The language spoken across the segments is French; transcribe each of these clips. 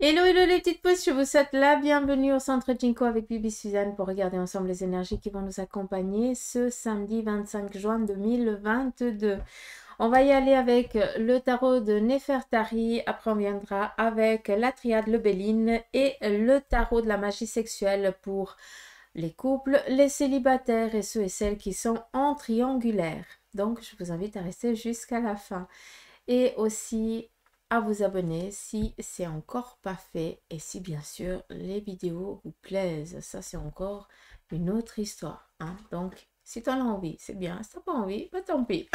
Hello, hello les petites pouces, je vous souhaite la bienvenue au centre Jinko avec Bibi Suzanne pour regarder ensemble les énergies qui vont nous accompagner ce samedi 25 juin 2022. On va y aller avec le tarot de Nefertari, après on viendra avec la triade Le Béline et le tarot de la magie sexuelle pour les couples, les célibataires et ceux et celles qui sont en triangulaire. Donc je vous invite à rester jusqu'à la fin. Et aussi à vous abonner si c'est encore pas fait et si bien sûr les vidéos vous plaisent. Ça c'est encore une autre histoire, hein. Donc si tu en as envie, c'est bien. Si tu n'as pas envie, bah tant pis.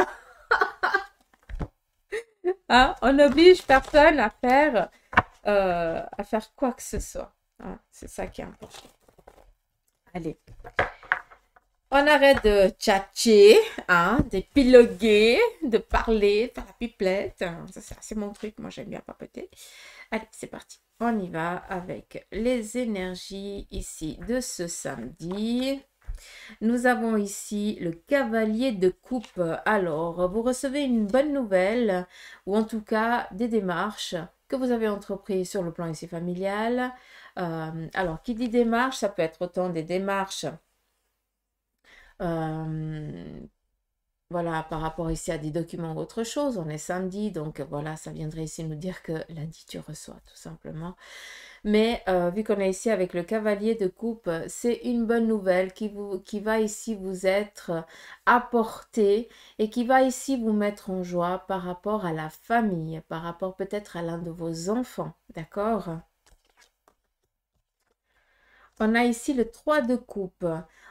Hein, on n'oblige personne à faire quoi que ce soit, hein. C'est ça qui est important. Allez. On arrête de tchatcher, hein, d'épiloguer, de parler, de faire la pipelette. Ça, c'est mon truc, moi j'aime bien papoter. Allez, c'est parti. On y va avec les énergies ici de ce samedi. Nous avons ici le cavalier de coupe. Alors, vous recevez une bonne nouvelle, ou en tout cas des démarches que vous avez entreprises sur le plan ici familial. Alors, qui dit démarche, ça peut être autant des démarches voilà, par rapport ici à des documents ou autre chose. On est samedi, donc voilà, ça viendrait ici nous dire que lundi tu reçois tout simplement. Mais vu qu'on est ici avec le cavalier de coupe, c'est une bonne nouvelle qui va ici vous être apportée et qui va ici vous mettre en joie par rapport à la famille, par rapport peut-être à l'un de vos enfants, d'accord? On a ici le 3 de coupe.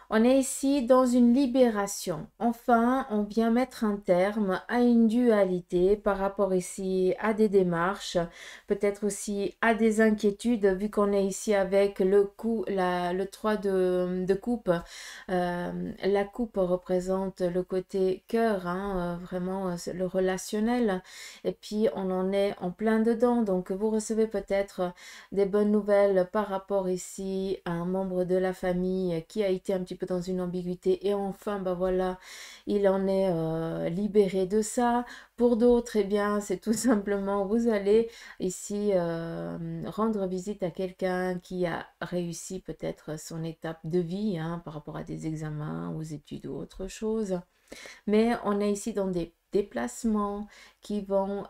On est ici dans une libération. Enfin, on vient mettre un terme à une dualité par rapport ici à des démarches, peut-être aussi à des inquiétudes, vu qu'on est ici avec le 3 de coupe. La coupe représente le côté cœur, hein, vraiment le relationnel. Et puis, on en est en plein dedans. Donc, vous recevez peut-être des bonnes nouvelles par rapport ici à un membre de la famille qui a été un petit peu dans une ambiguïté et enfin ben voilà, il en est libéré de ça. Pour d'autres, eh bien, c'est tout simplement vous allez ici rendre visite à quelqu'un qui a réussi peut-être son étape de vie, hein, par rapport à des examens, aux études ou autre chose. Mais on est ici dans des déplacements qui vont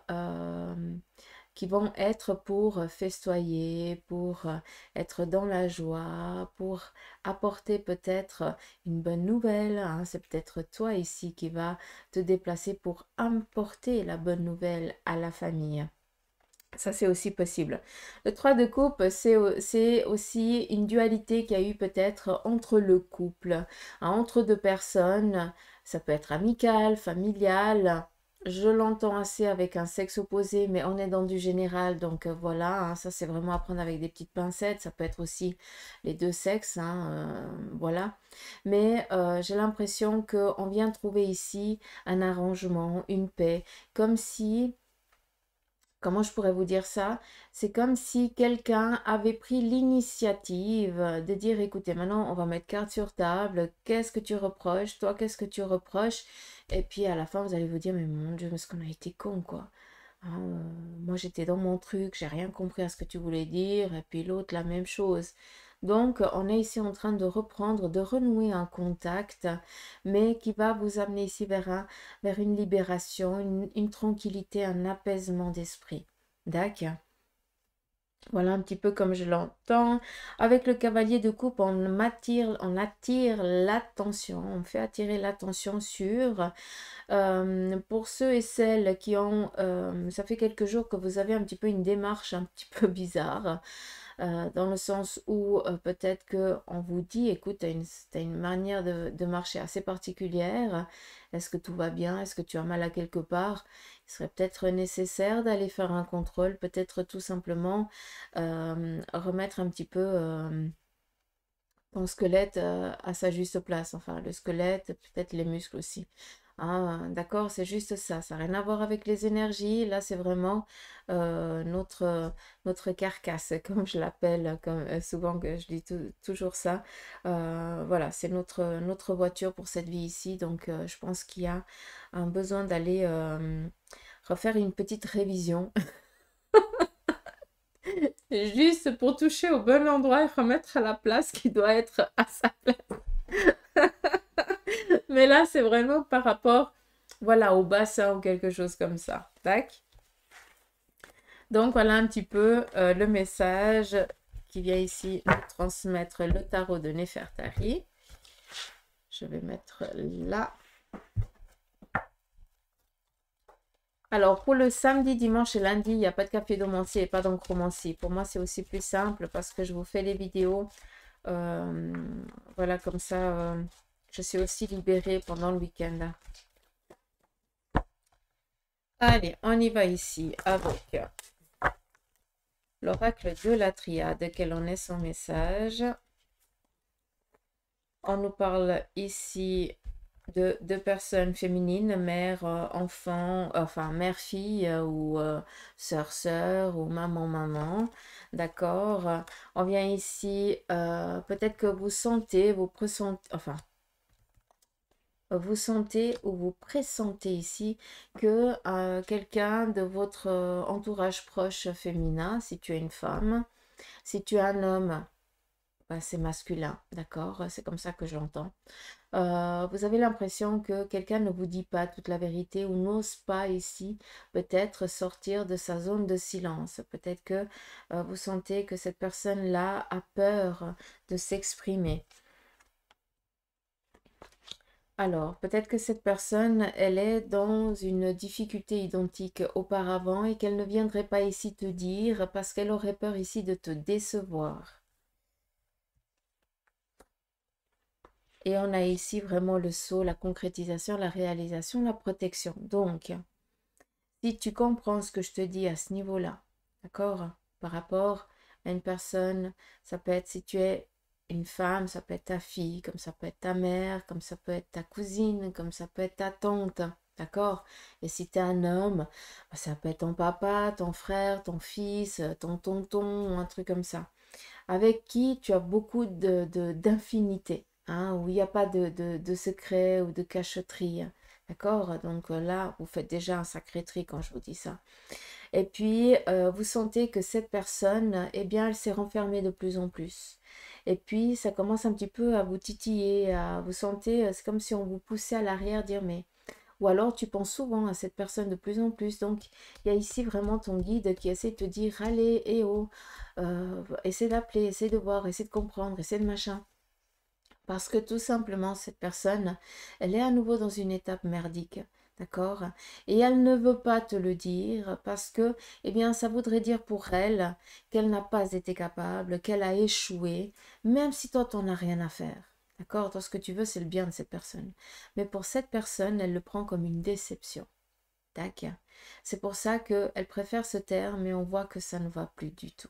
être pour festoyer, pour être dans la joie, pour apporter peut-être une bonne nouvelle, hein. C'est peut-être toi ici qui va te déplacer pour apporter la bonne nouvelle à la famille. Ça, c'est aussi possible. Le 3 de coupe, c'est aussi une dualité qu'il y a eu peut-être entre le couple, hein, entre deux personnes. Ça peut être amical, familial. Je l'entends assez avec un sexe opposé, mais on est dans du général, donc voilà, hein, ça c'est vraiment à prendre avec des petites pincettes. Ça peut être aussi les deux sexes, hein, voilà. Mais j'ai l'impression qu'on vient trouver ici un arrangement, une paix, comme si comment je pourrais vous dire ça? C'est comme si quelqu'un avait pris l'initiative de dire, écoutez, maintenant on va mettre carte sur table, qu'est-ce que tu reproches? Toi, qu'est-ce que tu reproches? Et puis à la fin, vous allez vous dire, mais mon Dieu, mais est-ce qu'on a été con, quoi. Hein, moi j'étais dans mon truc, j'ai rien compris à ce que tu voulais dire, et puis l'autre la même chose. Donc on est ici en train de reprendre, de renouer un contact, mais qui va vous amener ici vers une libération, une tranquillité, un apaisement d'esprit. D'accord? Voilà un petit peu comme je l'entends. Avec le cavalier de coupe, on attire l'attention, on fait attirer l'attention sur pour ceux et celles qui ont, ça fait quelques jours que vous avez un petit peu une démarche un petit peu bizarre, dans le sens où peut-être qu'on vous dit, écoute, tu as une manière de marcher assez particulière, est-ce que tout va bien, est-ce que tu as mal à quelque part? Il serait peut-être nécessaire d'aller faire un contrôle, peut-être tout simplement remettre un petit peu ton squelette à sa juste place, enfin le squelette, peut-être les muscles aussi. Ah, d'accord, c'est juste ça. Ça n'a rien à voir avec les énergies. Là, c'est vraiment notre carcasse, comme je l'appelle, comme souvent que je dis toujours ça. Voilà, c'est notre voiture pour cette vie ici. Donc, je pense qu'il y a un besoin d'aller refaire une petite révision juste pour toucher au bon endroit et remettre à la place qui doit être à sa place. Mais là, c'est vraiment par rapport, voilà, au bassin ou quelque chose comme ça. Tac. Donc, voilà un petit peu le message qui vient ici nous transmettre le tarot de Néfertari. Je vais mettre là. Alors, pour le samedi, dimanche et lundi, il n'y a pas de café d'omancie et pas d'encromancie. Pour moi, c'est aussi plus simple parce que je vous fais les vidéos. Voilà, comme ça, je suis aussi libérée pendant le week-end. Allez, on y va ici avec l'oracle de la triade. Quel en est son message? On nous parle ici de deux personnes féminines, mère, enfant, enfin mère-fille ou sœur-sœur ou maman-maman, d'accord? On vient ici, peut-être que vous sentez, vous pressentez, enfin, vous sentez ou vous pressentez ici que quelqu'un de votre entourage proche féminin, si tu es une femme, si tu es un homme, bah, c'est masculin, d'accord? C'est comme ça que j'entends. Vous avez l'impression que quelqu'un ne vous dit pas toute la vérité ou n'ose pas ici peut-être sortir de sa zone de silence. Peut-être que vous sentez que cette personne-là a peur de s'exprimer. Alors, peut-être que cette personne, elle est dans une difficulté identique auparavant et qu'elle ne viendrait pas ici te dire parce qu'elle aurait peur ici de te décevoir. Et on a ici vraiment le saut, la concrétisation, la réalisation, la protection. Donc, si tu comprends ce que je te dis à ce niveau-là, d'accord, par rapport à une personne, ça peut être si tu es une femme, ça peut être ta fille, comme ça peut être ta mère, comme ça peut être ta cousine, comme ça peut être ta tante, d'accord? Et si tu es un homme, bah, ça peut être ton papa, ton frère, ton fils, ton tonton, ou un truc comme ça, avec qui tu as beaucoup d'infinité, hein, où il n'y a pas de secret ou de cachotterie. D'accord? Donc là, vous faites déjà un sacré tri quand je vous dis ça. Et puis, vous sentez que cette personne, eh bien, elle s'est renfermée de plus en plus. Et puis, ça commence un petit peu à vous titiller, à vous sentez, c'est comme si on vous poussait à l'arrière, dire, mais... Ou alors, tu penses souvent à cette personne de plus en plus. Donc, il y a ici vraiment ton guide qui essaie de te dire, allez, eh oh, essaie d'appeler, essaie de voir, essaie de comprendre, essaie de machin. Parce que tout simplement, cette personne, elle est à nouveau dans une étape merdique. D'accord? Et elle ne veut pas te le dire parce que, eh bien, ça voudrait dire pour elle qu'elle n'a pas été capable, qu'elle a échoué, même si toi, tu n'en as rien à faire. D'accord? Toi, ce que tu veux, c'est le bien de cette personne. Mais pour cette personne, elle le prend comme une déception. Tac. C'est pour ça qu'elle préfère se taire, mais on voit que ça ne va plus du tout.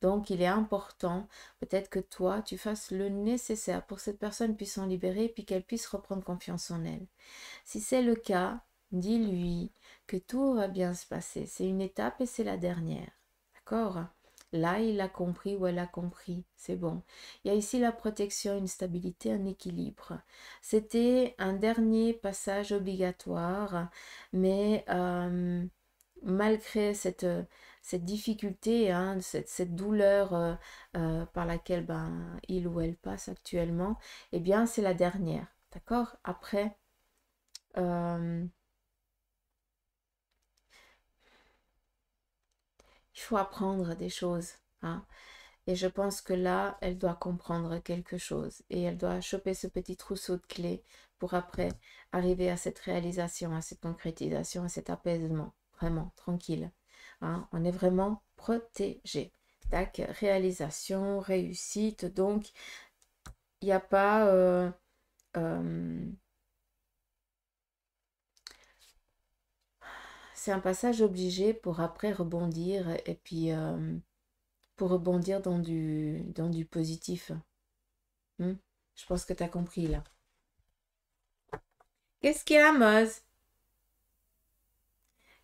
Donc, il est important, peut-être que toi, tu fasses le nécessaire pour que cette personne puisse s'en libérer puis qu'elle puisse reprendre confiance en elle. Si c'est le cas, dis-lui que tout va bien se passer. C'est une étape et c'est la dernière. D'accord? Là, il a compris ou elle a compris. C'est bon. Il y a ici la protection, une stabilité, un équilibre. C'était un dernier passage obligatoire, mais malgré cette difficulté, hein, cette douleur par laquelle il ou elle passe actuellement, eh bien, c'est la dernière. D'accord? Après, il faut apprendre des choses. Hein. Et je pense que là, elle doit comprendre quelque chose. Et elle doit choper ce petit trousseau de clés pour après arriver à cette réalisation, à cette concrétisation, à cet apaisement. Vraiment, tranquille. Hein. On est vraiment protégé. Tac, réalisation, réussite. Donc, il n'y a pas... c'est un passage obligé pour après rebondir et puis pour rebondir dans du positif. Hmm. Je pense que tu as compris là. Qu'est-ce qu'il y a, Moz?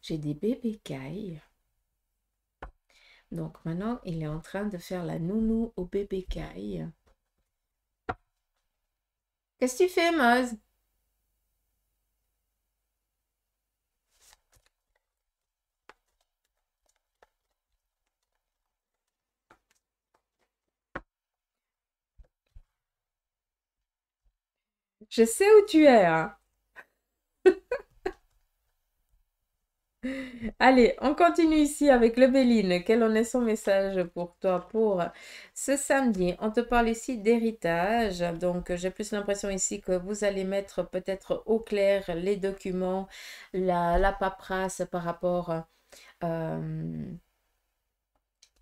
J'ai des bébés cailles. Donc maintenant, il est en train de faire la nounou au bébé caille. Qu'est-ce que tu fais, Moz? Je sais où tu es, hein. Allez, on continue ici avec le Béline. Quel en est son message pour toi pour ce samedi? On te parle ici d'héritage. Donc, j'ai plus l'impression ici que vous allez mettre peut-être au clair les documents, la paperasse par rapport euh,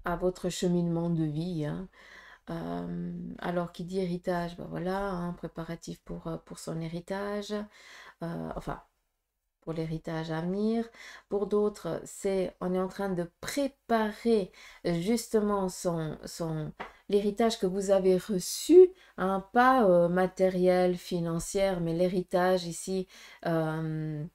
à votre cheminement de vie, hein. Alors, qui dit héritage, ben voilà, un préparatif pour son héritage. Enfin, pour l'héritage à venir. Pour d'autres, c'est on est en train de préparer justement l'héritage que vous avez reçu, hein, pas matériel, financier, mais l'héritage ici de,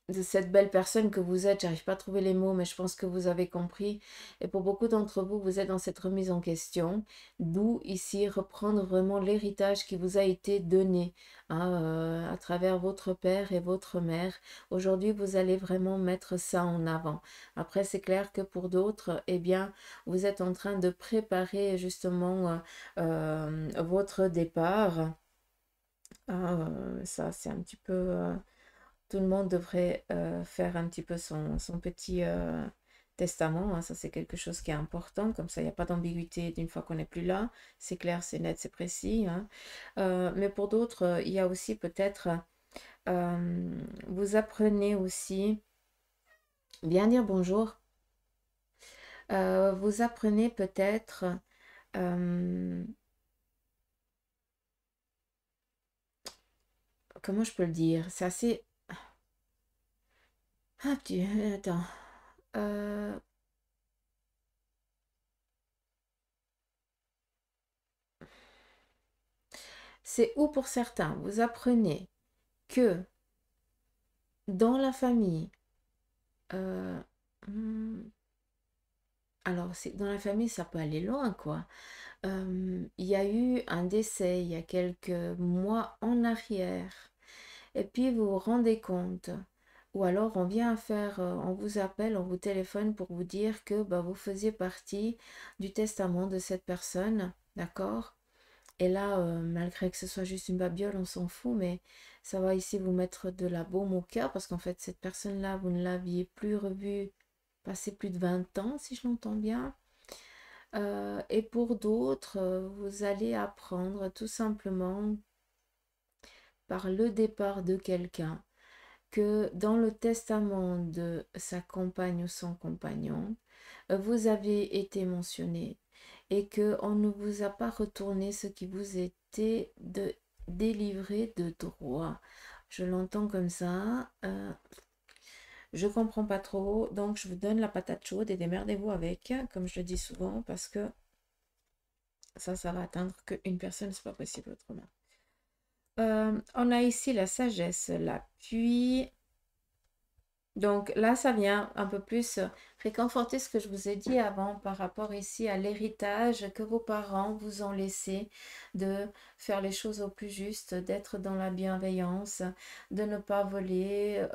de cette belle personne que vous êtes. J'arrive pas à trouver les mots, mais je pense que vous avez compris. Et pour beaucoup d'entre vous, vous êtes dans cette remise en question, d'où ici reprendre vraiment l'héritage qui vous a été donné, hein, à travers votre père et votre mère. Aujourd'hui, vous allez vraiment mettre ça en avant. Après, c'est clair que pour d'autres, eh bien, vous êtes en train de préparer justement votre départ. Ah, ça, c'est un petit peu... tout le monde devrait faire un petit peu son petit testament, hein. Ça, c'est quelque chose qui est important. Comme ça, il n'y a pas d'ambiguïté d'une fois qu'on n'est plus là. C'est clair, c'est net, c'est précis, hein. Mais pour d'autres, il y a aussi peut-être, vous apprenez aussi, bien dire bonjour, vous apprenez peut-être, euh, comment je peux le dire? C'est assez... Ah, attends. Euh, c'est où pour certains, vous apprenez que dans la famille, euh, hmm, alors dans la famille, ça peut aller loin, quoi. Il y a eu un décès il y a quelques mois en arrière, et puis vous vous rendez compte, ou alors on vient faire, on vous appelle, on vous téléphone pour vous dire que bah, vous faisiez partie du testament de cette personne, d'accord? Et là, malgré que ce soit juste une babiole, on s'en fout, mais ça va ici vous mettre de la baume au cœur parce qu'en fait, cette personne-là, vous ne l'aviez plus revue passer plus de 20 ans, si je l'entends bien. Et pour d'autres, vous allez apprendre tout simplement par le départ de quelqu'un que dans le testament de sa compagne ou son compagnon, vous avez été mentionné et que on ne vous a pas retourné ce qui vous était délivré de droit. Je l'entends comme ça. Je comprends pas trop, donc je vous donne la patate chaude et démerdez-vous avec, comme je le dis souvent, parce que ça va atteindre qu'une personne, c'est pas possible autrement. On a ici la sagesse, l'appui. Donc là, ça vient un peu plus réconforter ce que je vous ai dit avant par rapport ici à l'héritage que vos parents vous ont laissé, de faire les choses au plus juste, d'être dans la bienveillance, de ne pas voler.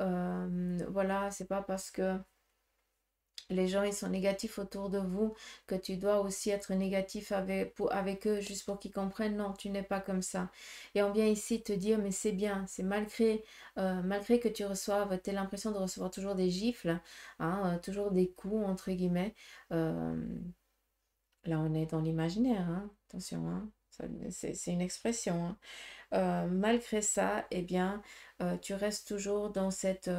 Voilà, c'est pas parce que les gens ils sont négatifs autour de vous que tu dois aussi être négatif avec eux juste pour qu'ils comprennent. Non, tu n'es pas comme ça. Et on vient ici te dire, mais c'est bien, c'est malgré que tu reçoives, tu as l'impression de recevoir toujours des gifles, hein, toujours des coups, entre guillemets. Euh, Là, on est dans l'imaginaire, hein, attention, hein, c'est une expression, hein. Malgré ça, eh bien, tu restes toujours dans cette...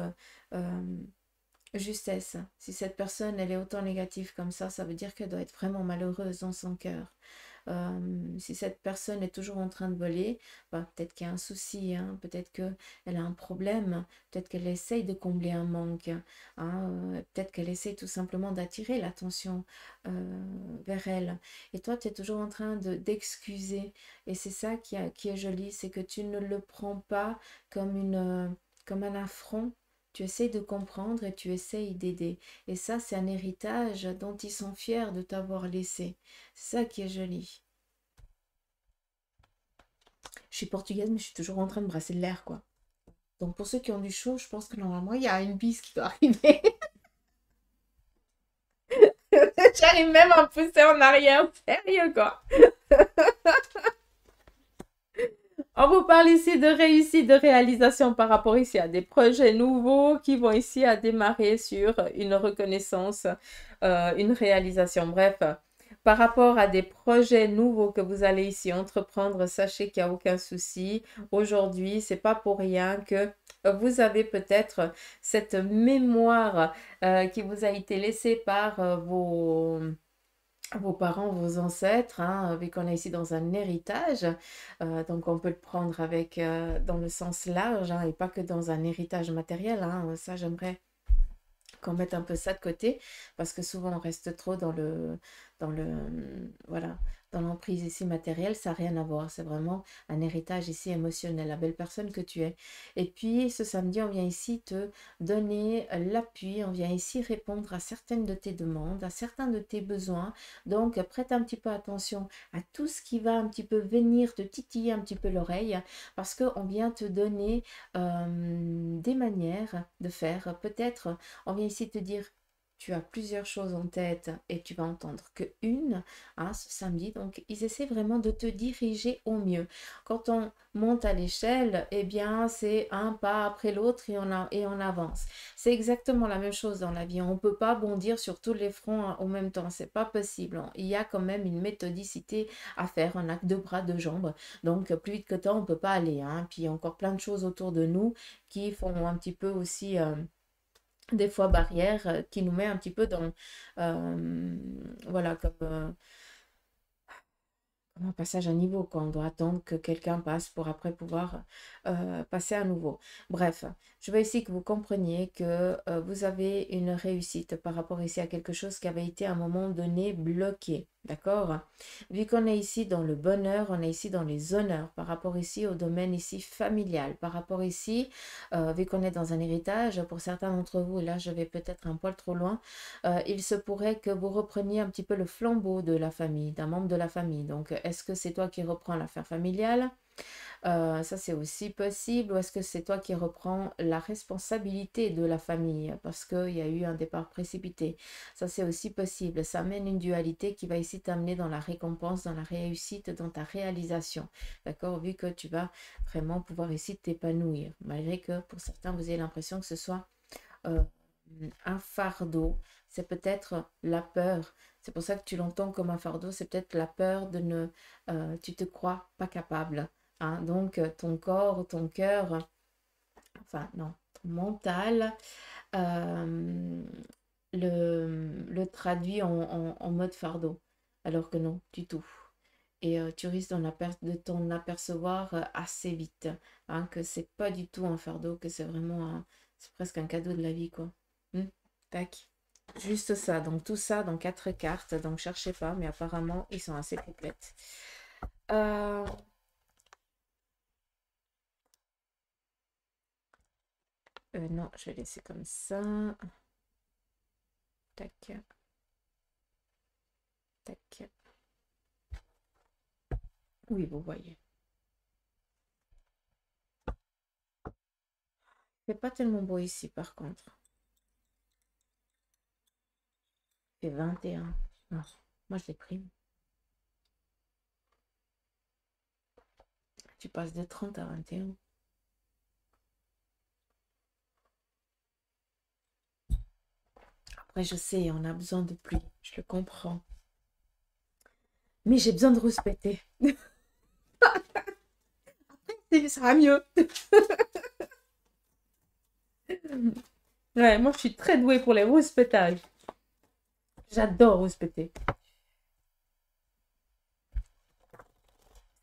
justesse. Si cette personne, elle est autant négative comme ça veut dire qu'elle doit être vraiment malheureuse dans son cœur. Si cette personne est toujours en train de voler, bah, peut-être qu'il y a un souci, hein, peut-être qu'elle a un problème, peut-être qu'elle essaye de combler un manque, hein, peut-être qu'elle essaye tout simplement d'attirer l'attention vers elle. Et toi, tu es toujours en train d'excuser. Et c'est ça qui est joli, c'est que tu ne le prends pas comme un affront. Tu essayes de comprendre et tu essayes d'aider. Et ça, c'est un héritage dont ils sont fiers de t'avoir laissé. C'est ça qui est joli. Je suis portugaise, mais je suis toujours en train de brasser de l'air, quoi. Donc pour ceux qui ont du chaud, je pense que normalement, il y a une bise qui doit arriver. J'arrive même à pousser en arrière, sérieux, quoi. On vous parle ici de réussite, de réalisation par rapport ici à des projets nouveaux qui vont ici à démarrer sur une reconnaissance, une réalisation. Bref, par rapport à des projets nouveaux que vous allez ici entreprendre, sachez qu'il n'y a aucun souci. Aujourd'hui, c'est pas pour rien que vous avez peut-être cette mémoire qui vous a été laissée par vos parents, vos ancêtres, hein, vu qu'on est ici dans un héritage, donc on peut le prendre avec, dans le sens large, hein, et pas que dans un héritage matériel, hein, ça j'aimerais qu'on mette un peu ça de côté, parce que souvent on reste trop voilà, dans l'emprise ici matérielle, ça n'a rien à voir, c'est vraiment un héritage ici émotionnel, la belle personne que tu es. Et puis ce samedi, on vient ici te donner l'appui, on vient ici répondre à certaines de tes demandes, à certains de tes besoins, donc prête un petit peu attention à tout ce qui va un petit peu venir te titiller un petit peu l'oreille, parce qu'on vient te donner des manières de faire, peut-être on vient ici te dire, tu as plusieurs choses en tête et tu vas entendre que une, hein, ce samedi. Donc, ils essaient vraiment de te diriger au mieux. Quand on monte à l'échelle, eh bien, c'est un pas après l'autre et on avance. C'est exactement la même chose dans la vie. On ne peut pas bondir sur tous les fronts hein, au même temps. C'est pas possible. Il y a quand même une méthodicité à faire. On a que deux bras, deux jambes. Donc, plus vite que temps, on ne peut pas aller. Hein. Puis, il y a encore plein de choses autour de nous qui font un petit peu aussi des fois barrière qui nous met un petit peu dans voilà comme un passage à niveau, quoi. On doit attendre que quelqu'un passe pour après pouvoir passer à nouveau. Bref, je veux ici que vous compreniez que vous avez une réussite par rapport ici à quelque chose qui avait été à un moment donné bloqué. D'accord? Vu qu'on est ici dans le bonheur, on est ici dans les honneurs, par rapport ici au domaine ici familial, par rapport ici, vu qu'on est dans un héritage, pour certains d'entre vous, et là je vais peut-être un poil trop loin, il se pourrait que vous repreniez un petit peu le flambeau de la famille, d'un membre de la famille. Donc, est-ce que c'est toi qui reprends l'affaire familiale? Ça, c'est aussi possible. Ou est-ce que c'est toi qui reprends la responsabilité de la famille parce qu'il y a eu un départ précipité? Ça, c'est aussi possible. Ça amène une dualité qui va ici t'amener dans la récompense, dans la réussite, dans ta réalisation. D'accord? Vu que tu vas vraiment pouvoir ici t'épanouir. Malgré que pour certains, vous ayez l'impression que ce soit euh, un fardeau, c'est peut-être la peur. C'est pour ça que tu l'entends comme un fardeau, c'est peut-être la peur de ne... tu te crois pas capable. Hein. Donc, ton corps, ton cœur, enfin non, ton mental, euh, le traduit en mode fardeau. Alors que non, du tout. Et tu risques de t'en apercevoir assez vite. Hein, que c'est pas du tout un fardeau, que c'est vraiment c'est presque un cadeau de la vie, quoi. Tac. Juste ça. Donc tout ça dans 4 cartes. Donc cherchez pas, mais apparemment, ils sont assez complètes. Euh, non, je vais laisser comme ça. Tac. Tac. Oui, vous voyez. C'est pas tellement beau ici, par contre. C'est 21. Non, moi, je l'ai pris. Tu passes de 30 à 21. Après, je sais, on a besoin de pluie. Je le comprends. Mais j'ai besoin de rouspéter. Ça sera mieux. Ouais, moi, je suis très douée pour les rouspétages. J'adore rouspéter.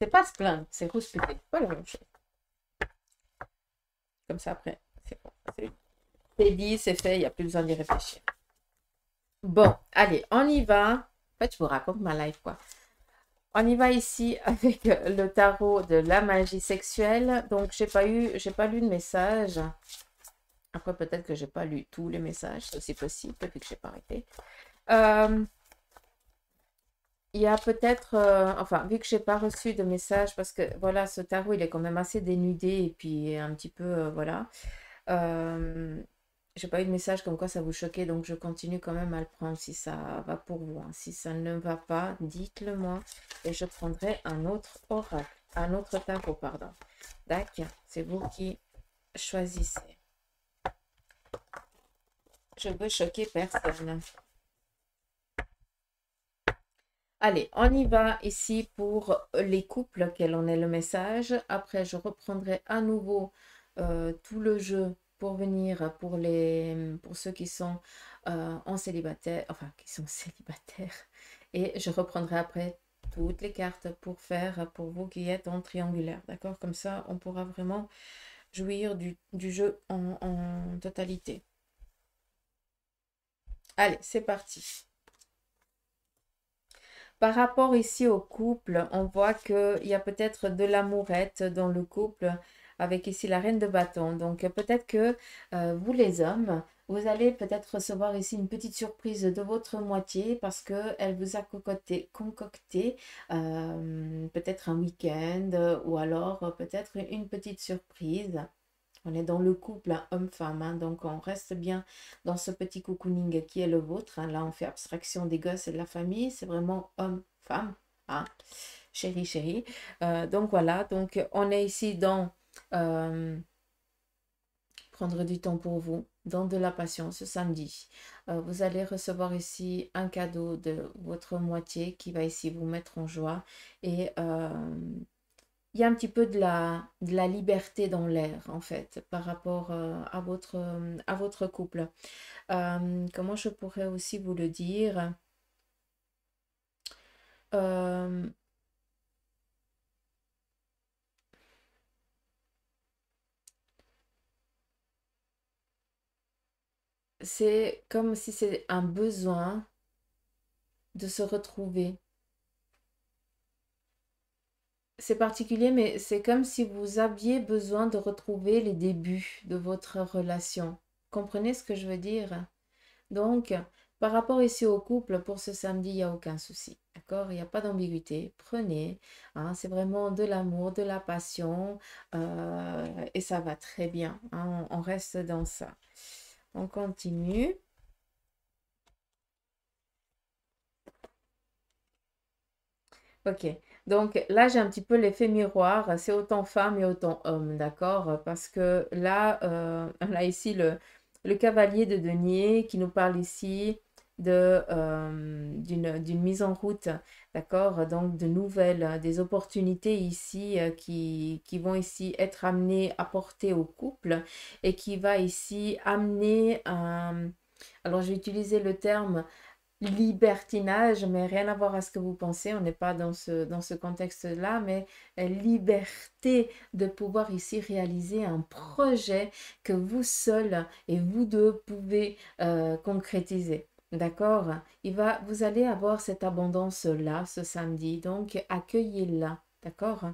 C'est pas se plaindre, c'est rouspéter. Pas la même chose. Comme ça, après, c'est bon. C'est dit, c'est fait, il n'y a plus besoin d'y réfléchir. Bon, allez, on y va. En fait, je vous raconte ma life, quoi. On y va ici avec le tarot de la magie sexuelle. Donc, j'ai pas lu de message. Après, peut-être que j'ai pas lu tous les messages. C'est aussi possible, vu que j'ai pas arrêté. Il y a peut-être, enfin, vu que j'ai pas reçu de message, parce que voilà, ce tarot, il est quand même assez dénudé et puis un petit peu, voilà. J'ai pas eu de message comme quoi ça vous choquait, donc je continue quand même à le prendre si ça va pour vous. Hein. Si ça ne va pas, dites-le moi et je prendrai un autre oracle. un autre tarot, pardon. D'accord, c'est vous qui choisissez. Je veux choquer personne. Allez, on y va ici pour les couples, quel en est le message. Après, je reprendrai à nouveau tout le jeu pour venir pour ceux qui sont en célibataire, enfin qui sont célibataires. Et je reprendrai après toutes les cartes pour faire pour vous qui êtes en triangulaire. D'accord? Comme ça, on pourra vraiment jouir du jeu en totalité. Allez, c'est parti. Par rapport ici au couple, on voit qu'il y a peut-être de l'amourette dans le couple avec ici la reine de bâton. Donc peut-être que vous les hommes, vous allez peut-être recevoir ici une petite surprise de votre moitié parce qu'elle vous a concocté peut-être un week-end ou alors peut-être une petite surprise. On est dans le couple hein, homme-femme, hein, donc on reste bien dans ce petit cocooning qui est le vôtre. Hein. Là, on fait abstraction des gosses et de la famille. C'est vraiment homme-femme, hein. Chérie, chérie. Donc voilà, donc on est ici dans euh, prendre du temps pour vous, dans de la patience ce samedi. Vous allez recevoir ici un cadeau de votre moitié qui va ici vous mettre en joie et il y a un petit peu de la liberté dans l'air, en fait, par rapport à votre couple. Comment je pourrais aussi vous le dire? Euh, c'est comme si c'est un besoin de se retrouver. C'est particulier, mais c'est comme si vous aviez besoin de retrouver les débuts de votre relation. Comprenez ce que je veux dire? Donc, par rapport ici au couple, pour ce samedi, il n'y a aucun souci. D'accord? Il n'y a pas d'ambiguïté. Prenez. Hein, c'est vraiment de l'amour, de la passion. Et ça va très bien. Hein, on reste dans ça. On continue. Ok. Donc là, j'ai un petit peu l'effet miroir. C'est autant femme et autant homme. D'accord? Parce que là, on a ici le cavalier de denier qui nous parle ici d'une mise en route, d'accord? Donc de nouvelles, des opportunités ici qui vont ici être amenées, apportées au couple et qui va ici amener un... Alors je vais utiliser le terme libertinage, mais rien à voir à ce que vous pensez, on n'est pas dans ce contexte-là, mais liberté de pouvoir ici réaliser un projet que vous seul et vous deux pouvez concrétiser. D'accord? Vous allez avoir cette abondance-là ce samedi, donc accueillez-la. D'accord?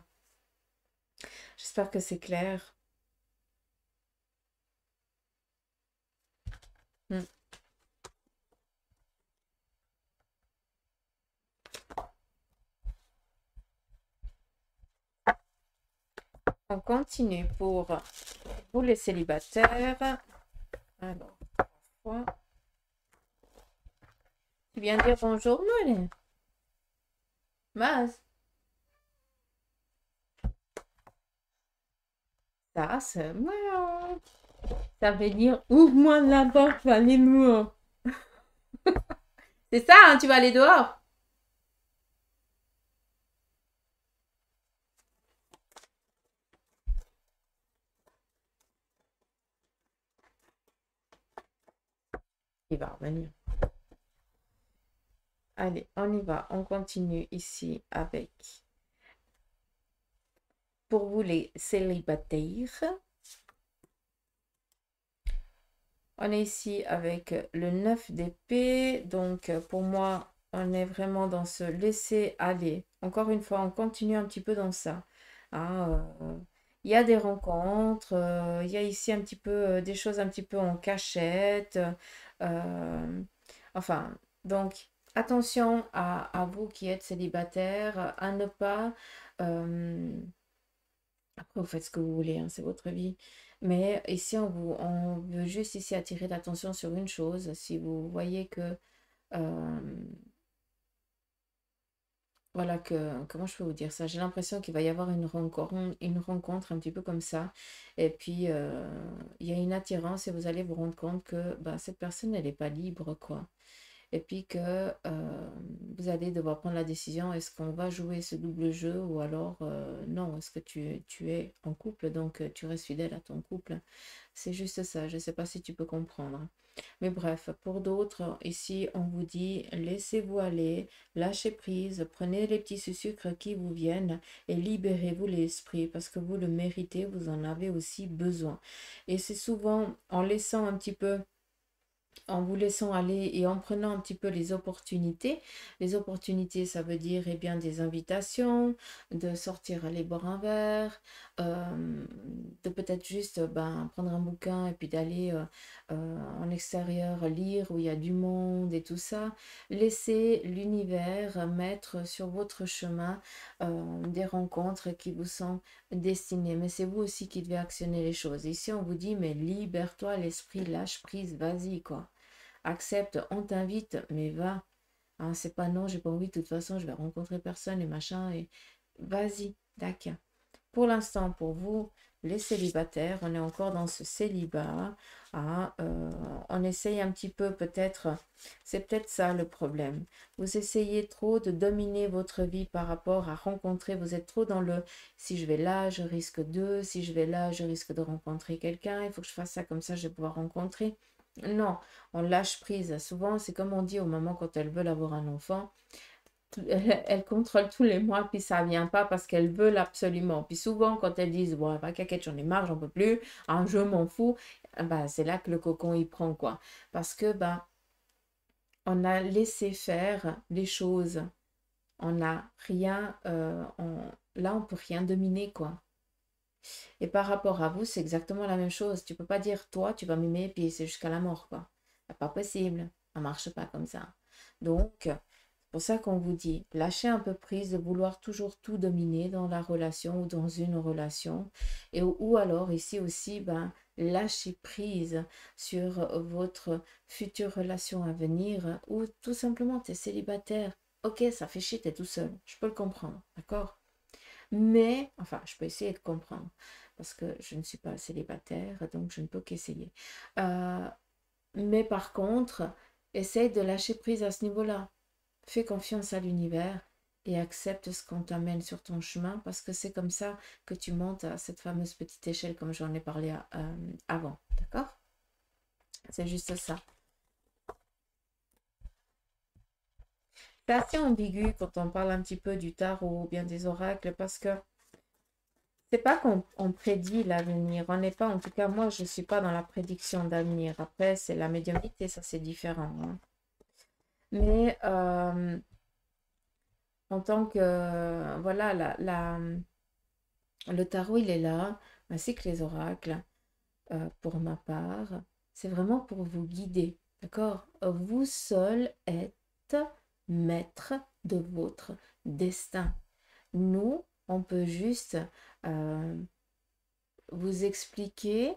J'espère que c'est clair. Hmm. On continue pour vous les célibataires. Alors, quoi? Tu viens dire bonjour, Noël? Mas, ça, c'est moi. Ça veut dire ouvre-moi la porte, allez-moi. C'est ça, hein, tu vas aller dehors. Il va revenir. Allez, on y va. On continue ici avec, pour vous les célibataires, on est ici avec le 9 d'épée. Donc, pour moi, on est vraiment dans ce laisser aller. Encore une fois, on continue un petit peu dans ça. Hein, il y a des rencontres, il y a ici un petit peu des choses un petit peu en cachette. euh, enfin, donc, attention à vous qui êtes célibataire, à ne pas... euh, après, vous faites ce que vous voulez, hein, c'est votre vie. Mais ici, on veut juste ici attirer l'attention sur une chose. Si vous voyez que euh, voilà que, comment je peux vous dire ça? J'ai l'impression qu'il va y avoir une rencontre un petit peu comme ça. Et puis, il y a une attirance et vous allez vous rendre compte que bah, cette personne, elle n'est pas libre, quoi. Et puis que vous allez devoir prendre la décision, est-ce qu'on va jouer ce double jeu ou alors non, est-ce que tu es en couple, donc tu restes fidèle à ton couple. C'est juste ça, je ne sais pas si tu peux comprendre. Mais bref, pour d'autres, ici, on vous dit, laissez-vous aller, lâchez prise, prenez les petits sucres qui vous viennent et libérez-vous l'esprit parce que vous le méritez, vous en avez aussi besoin. Et c'est souvent en laissant un petit peu en vous laissant aller et en prenant un petit peu les opportunités. Les opportunités, ça veut dire eh bien, des invitations, de sortir aller boire un verre, de peut-être juste ben, prendre un bouquin et puis d'aller en extérieur lire où il y a du monde et tout ça. Laissez l'univers mettre sur votre chemin des rencontres qui vous sont destinées. Mais c'est vous aussi qui devez actionner les choses. Ici, on vous dit, mais libère-toi l'esprit, lâche prise, vas-y quoi. Accepte, on t'invite, mais va. Hein, c'est pas non, j'ai pas envie, de toute façon, je vais rencontrer personne et machin. Et vas-y, d'accord. Pour l'instant, pour vous, les célibataires, on est encore dans ce célibat. Hein, on essaye un petit peu, peut-être, c'est peut-être ça le problème. Vous essayez trop de dominer votre vie par rapport à rencontrer. Vous êtes trop dans le si je vais là, je risque de, si je vais là, je risque de rencontrer quelqu'un. Il faut que je fasse ça comme ça, je vais pouvoir rencontrer. Non, on lâche prise. Souvent, c'est comme on dit aux mamans quand elles veulent avoir un enfant. Elles contrôlent tous les mois, puis ça vient pas parce qu'elles veulent absolument. Puis souvent, quand elles disent, bon, va caquette, j'en ai marre, j'en peux plus, un jeu m'en fous, bah, c'est là que le cocon il prend, quoi. Parce que, bah, on a laissé faire les choses. On n'a rien, là, on peut rien dominer, quoi. Et par rapport à vous, c'est exactement la même chose. Tu peux pas dire, toi, tu vas m'aimer, puis c'est jusqu'à la mort, quoi. C'est pas possible. Ça marche pas comme ça. Donc, c'est pour ça qu'on vous dit, lâchez un peu prise de vouloir toujours tout dominer dans la relation ou dans une relation. Et, ou alors, ici aussi, ben, lâchez prise sur votre future relation à venir ou tout simplement, tu es célibataire. Ok, ça fait chier, t'es tout seul. Je peux le comprendre, d'accord? Mais, enfin, je peux essayer de comprendre parce que je ne suis pas célibataire, donc je ne peux qu'essayer. Euh, mais par contre, essaye de lâcher prise à ce niveau-là. Fais confiance à l'univers et accepte ce qu'on t'amène sur ton chemin parce que c'est comme ça que tu montes à cette fameuse petite échelle comme j'en ai parlé avant. D'accord? C'est juste ça. C'est assez ambigu quand on parle un petit peu du tarot ou bien des oracles parce que c'est pas qu'on on prédit l'avenir. On n'est pas, en tout cas, moi, je ne suis pas dans la prédiction d'avenir. Après, c'est la médiumnité, ça c'est différent. Hein. Mais en tant que, voilà, le tarot, il est là, ainsi que les oracles, pour ma part. C'est vraiment pour vous guider. D'accord? Vous seul êtes maître de votre destin. Nous, on peut juste euh, vous expliquer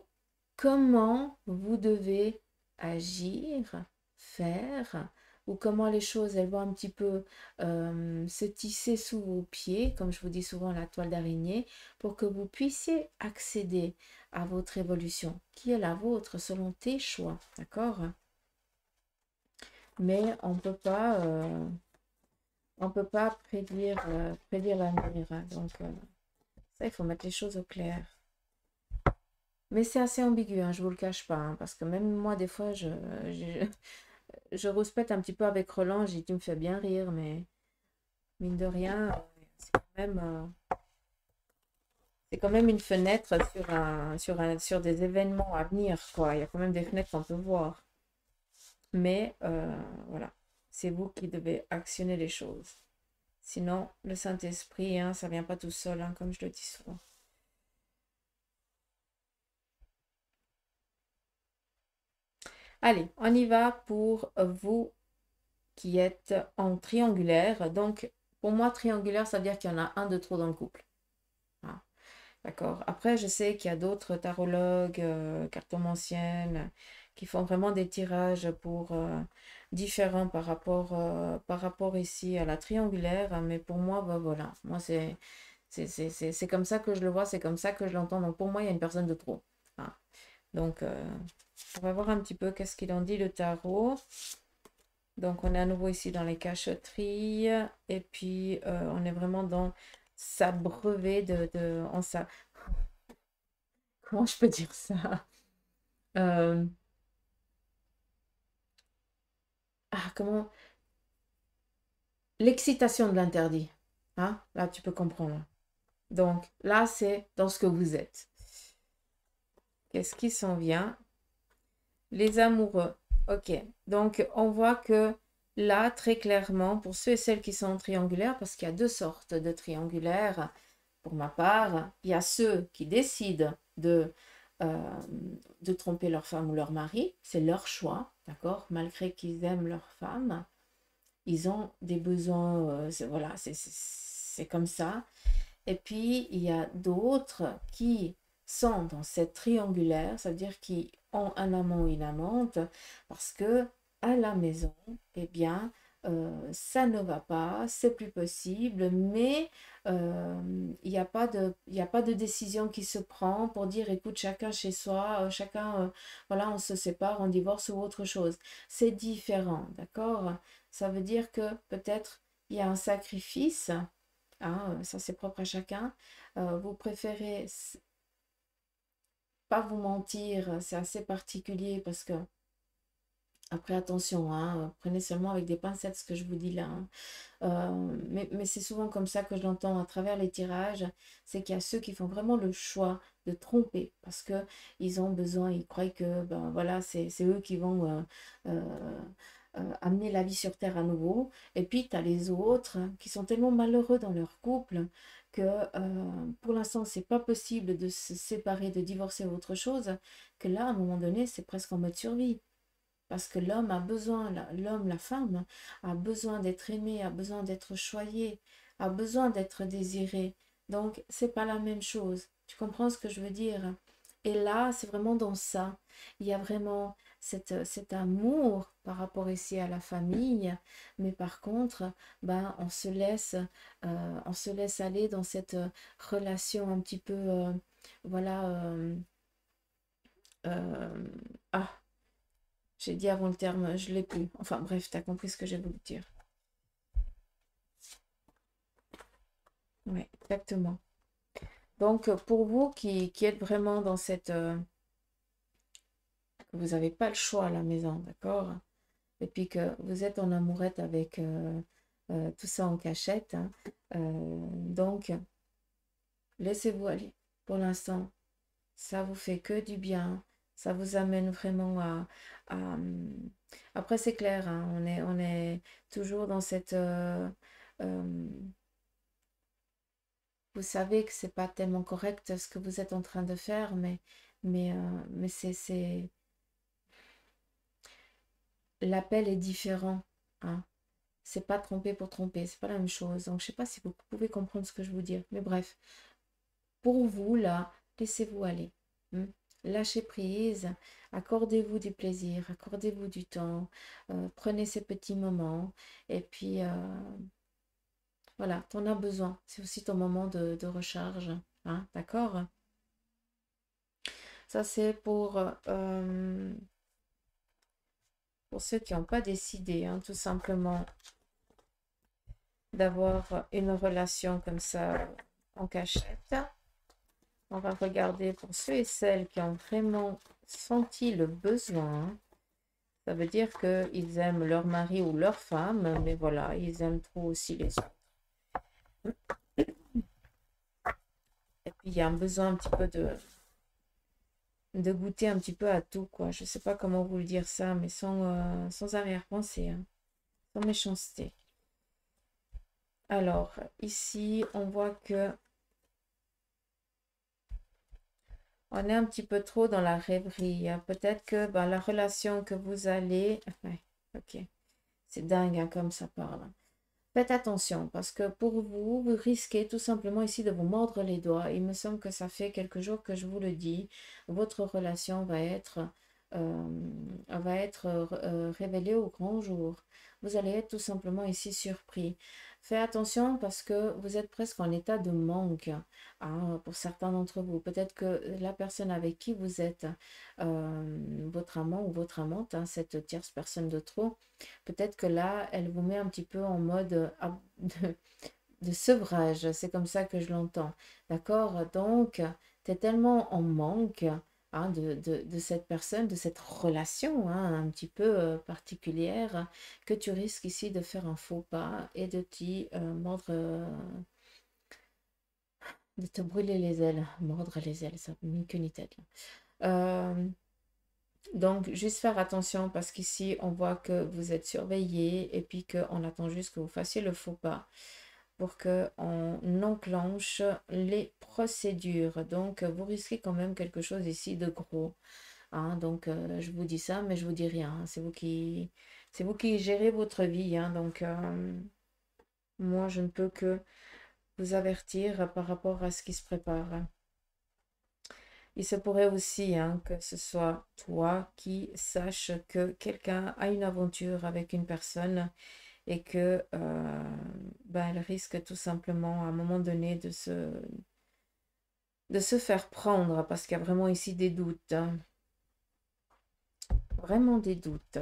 comment vous devez agir, faire, ou comment les choses elles vont un petit peu se tisser sous vos pieds, comme je vous dis souvent la toile d'araignée, pour que vous puissiez accéder à votre évolution, qui est la vôtre selon tes choix, d'accord? Mais on peut pas prédire l'avenir, hein. Donc ça, il faut mettre les choses au clair. Mais c'est assez ambigu, hein, je vous le cache pas, hein, parce que même moi, des fois, je rouspète un petit peu avec Roland, j'ai dit, tu me fais bien rire, mais mine de rien, c'est quand même une fenêtre sur des événements à venir, quoi. Il y a quand même des fenêtres qu'on peut voir. Mais voilà, c'est vous qui devez actionner les choses. Sinon, le Saint-Esprit, hein, ça vient pas tout seul, hein, comme je le dis souvent. Allez, on y va pour vous qui êtes en triangulaire. Donc, pour moi, triangulaire, ça veut dire qu'il y en a un de trop dans le couple. Hein. D'accord. Après, je sais qu'il y a d'autres tarologues, cartomanciennes, qui font vraiment des tirages pour différent par rapport ici à la triangulaire, mais pour moi, bah, voilà, moi c'est comme ça que je le vois, c'est comme ça que je l'entends. Donc pour moi, il y a une personne de trop. Hein. Donc on va voir un petit peu qu'est-ce qu'il en dit le tarot. Donc on est à nouveau ici dans les cacheteries et puis on est vraiment dans s'abreuver en ça. Comment je peux dire ça? Euh, comment? L'excitation de l'interdit. Hein? Là, tu peux comprendre. Donc là, c'est dans ce que vous êtes. Qu'est-ce qui s'en vient? Les amoureux. Ok. Donc on voit que là, très clairement, pour ceux et celles qui sont en triangulaire, parce qu'il y a deux sortes de triangulaires, pour ma part, il y a ceux qui décident euh, de tromper leur femme ou leur mari, c'est leur choix, d'accord? Malgré qu'ils aiment leur femme, ils ont des besoins, voilà, c'est comme ça. Et puis, il y a d'autres qui sont dans cette triangulaire, ça veut dire qui ont un amant ou une amante, parce que à la maison, eh bien, ça ne va pas, c'est plus possible, mais il y a pas de décision qui se prend pour dire, écoute, chacun chez soi, chacun, voilà, on se sépare, on divorce ou autre chose. C'est différent, d'accord? Ça veut dire que peut-être il y a un sacrifice. Hein, ça, c'est propre à chacun. Vous préférez pas vous mentir, c'est assez particulier parce que, après, attention, hein, prenez seulement avec des pincettes ce que je vous dis là. Hein. Mais c'est souvent comme ça que je l'entends à travers les tirages, c'est qu'il y a ceux qui font vraiment le choix de tromper parce que ils ont besoin, ils croient que ben, voilà, c'est eux qui vont amener la vie sur Terre à nouveau. Et puis, tu as les autres qui sont tellement malheureux dans leur couple que pour l'instant, c'est pas possible de se séparer, de divorcer ou autre chose, que là, à un moment donné, c'est presque en mode survie. Parce que l'homme a besoin, l'homme, la femme, a besoin d'être aimé, a besoin d'être choyé, a besoin d'être désiré. Donc, c'est pas la même chose. Tu comprends ce que je veux dire? Et là, c'est vraiment dans ça. Il y a vraiment cet amour par rapport ici à la famille, mais par contre, ben, on se laisse aller dans cette relation un petit peu, voilà, euh, ah, j'ai dit avant le terme, je l'ai plus. Enfin bref, tu as compris ce que j'ai voulu dire. Oui, exactement. Donc pour vous qui êtes vraiment dans cette... vous n'avez pas le choix à la maison, d'accord? Et puis que vous êtes en amourette avec tout ça en cachette. Hein. Donc, laissez-vous aller. Pour l'instant, ça vous fait que du bien. Ça vous amène vraiment Après, c'est clair, hein, on est toujours dans cette... euh, vous savez que c'est pas tellement correct ce que vous êtes en train de faire, mais l'appel est différent. Hein. C'est pas tromper pour tromper, c'est pas la même chose. Donc, je sais pas si vous pouvez comprendre ce que je veux dire. Mais bref, pour vous, là, laissez-vous aller. Hmm. Lâchez prise, accordez-vous du plaisir, accordez-vous du temps, prenez ces petits moments et puis voilà, t'en as besoin. C'est aussi ton moment de recharge. Hein, d'accord? Ça, c'est pour ceux qui n'ont pas décidé, hein, tout simplement, d'avoir une relation comme ça en cachette. On va regarder pour ceux et celles qui ont vraiment senti le besoin. Ça veut dire qu'ils aiment leur mari ou leur femme, mais voilà, ils aiment trop aussi les autres. Et puis, il y a un besoin un petit peu de goûter un petit peu à tout, quoi. Je ne sais pas comment vous le dire ça, mais sans arrière-pensée, hein, sans méchanceté. Alors, ici, on voit que on est un petit peu trop dans la rêverie. Hein. Peut-être que ben, la relation que vous allez... Ouais, ok. C'est dingue hein, comme ça parle. Faites attention parce que pour vous, vous risquez tout simplement ici de vous mordre les doigts. Il me semble que ça fait quelques jours que je vous le dis. Votre relation va être va être révélée au grand jour. Vous allez être tout simplement ici surpris. Faites attention parce que vous êtes presque en état de manque, hein, pour certains d'entre vous. Peut-être que la personne avec qui vous êtes, votre amant ou votre amante, hein, cette tierce personne de trop, peut-être que là, elle vous met un petit peu en mode de sevrage. C'est comme ça que je l'entends. D'accord? Donc, tu es tellement en manque, hein, de cette personne, de cette relation, hein, un petit peu particulière, que tu risques ici de faire un faux pas et de t'y mordre, de te brûler les ailes. Mordre les ailes, ça ni queue ni tête, là. Donc, juste faire attention parce qu'ici, on voit que vous êtes surveillé et puis qu'on attend juste que vous fassiez le faux pas pour qu'on enclenche les procédures. Donc, vous risquez quand même quelque chose ici de gros, hein. Donc, je vous dis ça, mais je vous dis rien, hein. C'est vous qui gérez votre vie, hein. Donc, moi, je ne peux que vous avertir par rapport à ce qui se prépare. Il se pourrait aussi, hein, que ce soit toi qui saches que quelqu'un a une aventure avec une personne et que ben, elle risque tout simplement à un moment donné de se faire prendre parce qu'il y a vraiment ici des doutes, hein. Vraiment des doutes.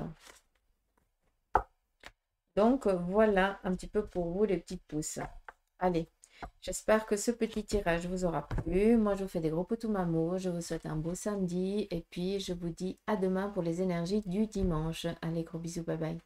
Donc voilà un petit peu pour vous les petites pousses. Allez, j'espère que ce petit tirage vous aura plu. Moi, je vous fais des gros poutous mamours. Je vous souhaite un beau samedi et puis je vous dis à demain pour les énergies du dimanche. Allez, gros bisous, bye bye.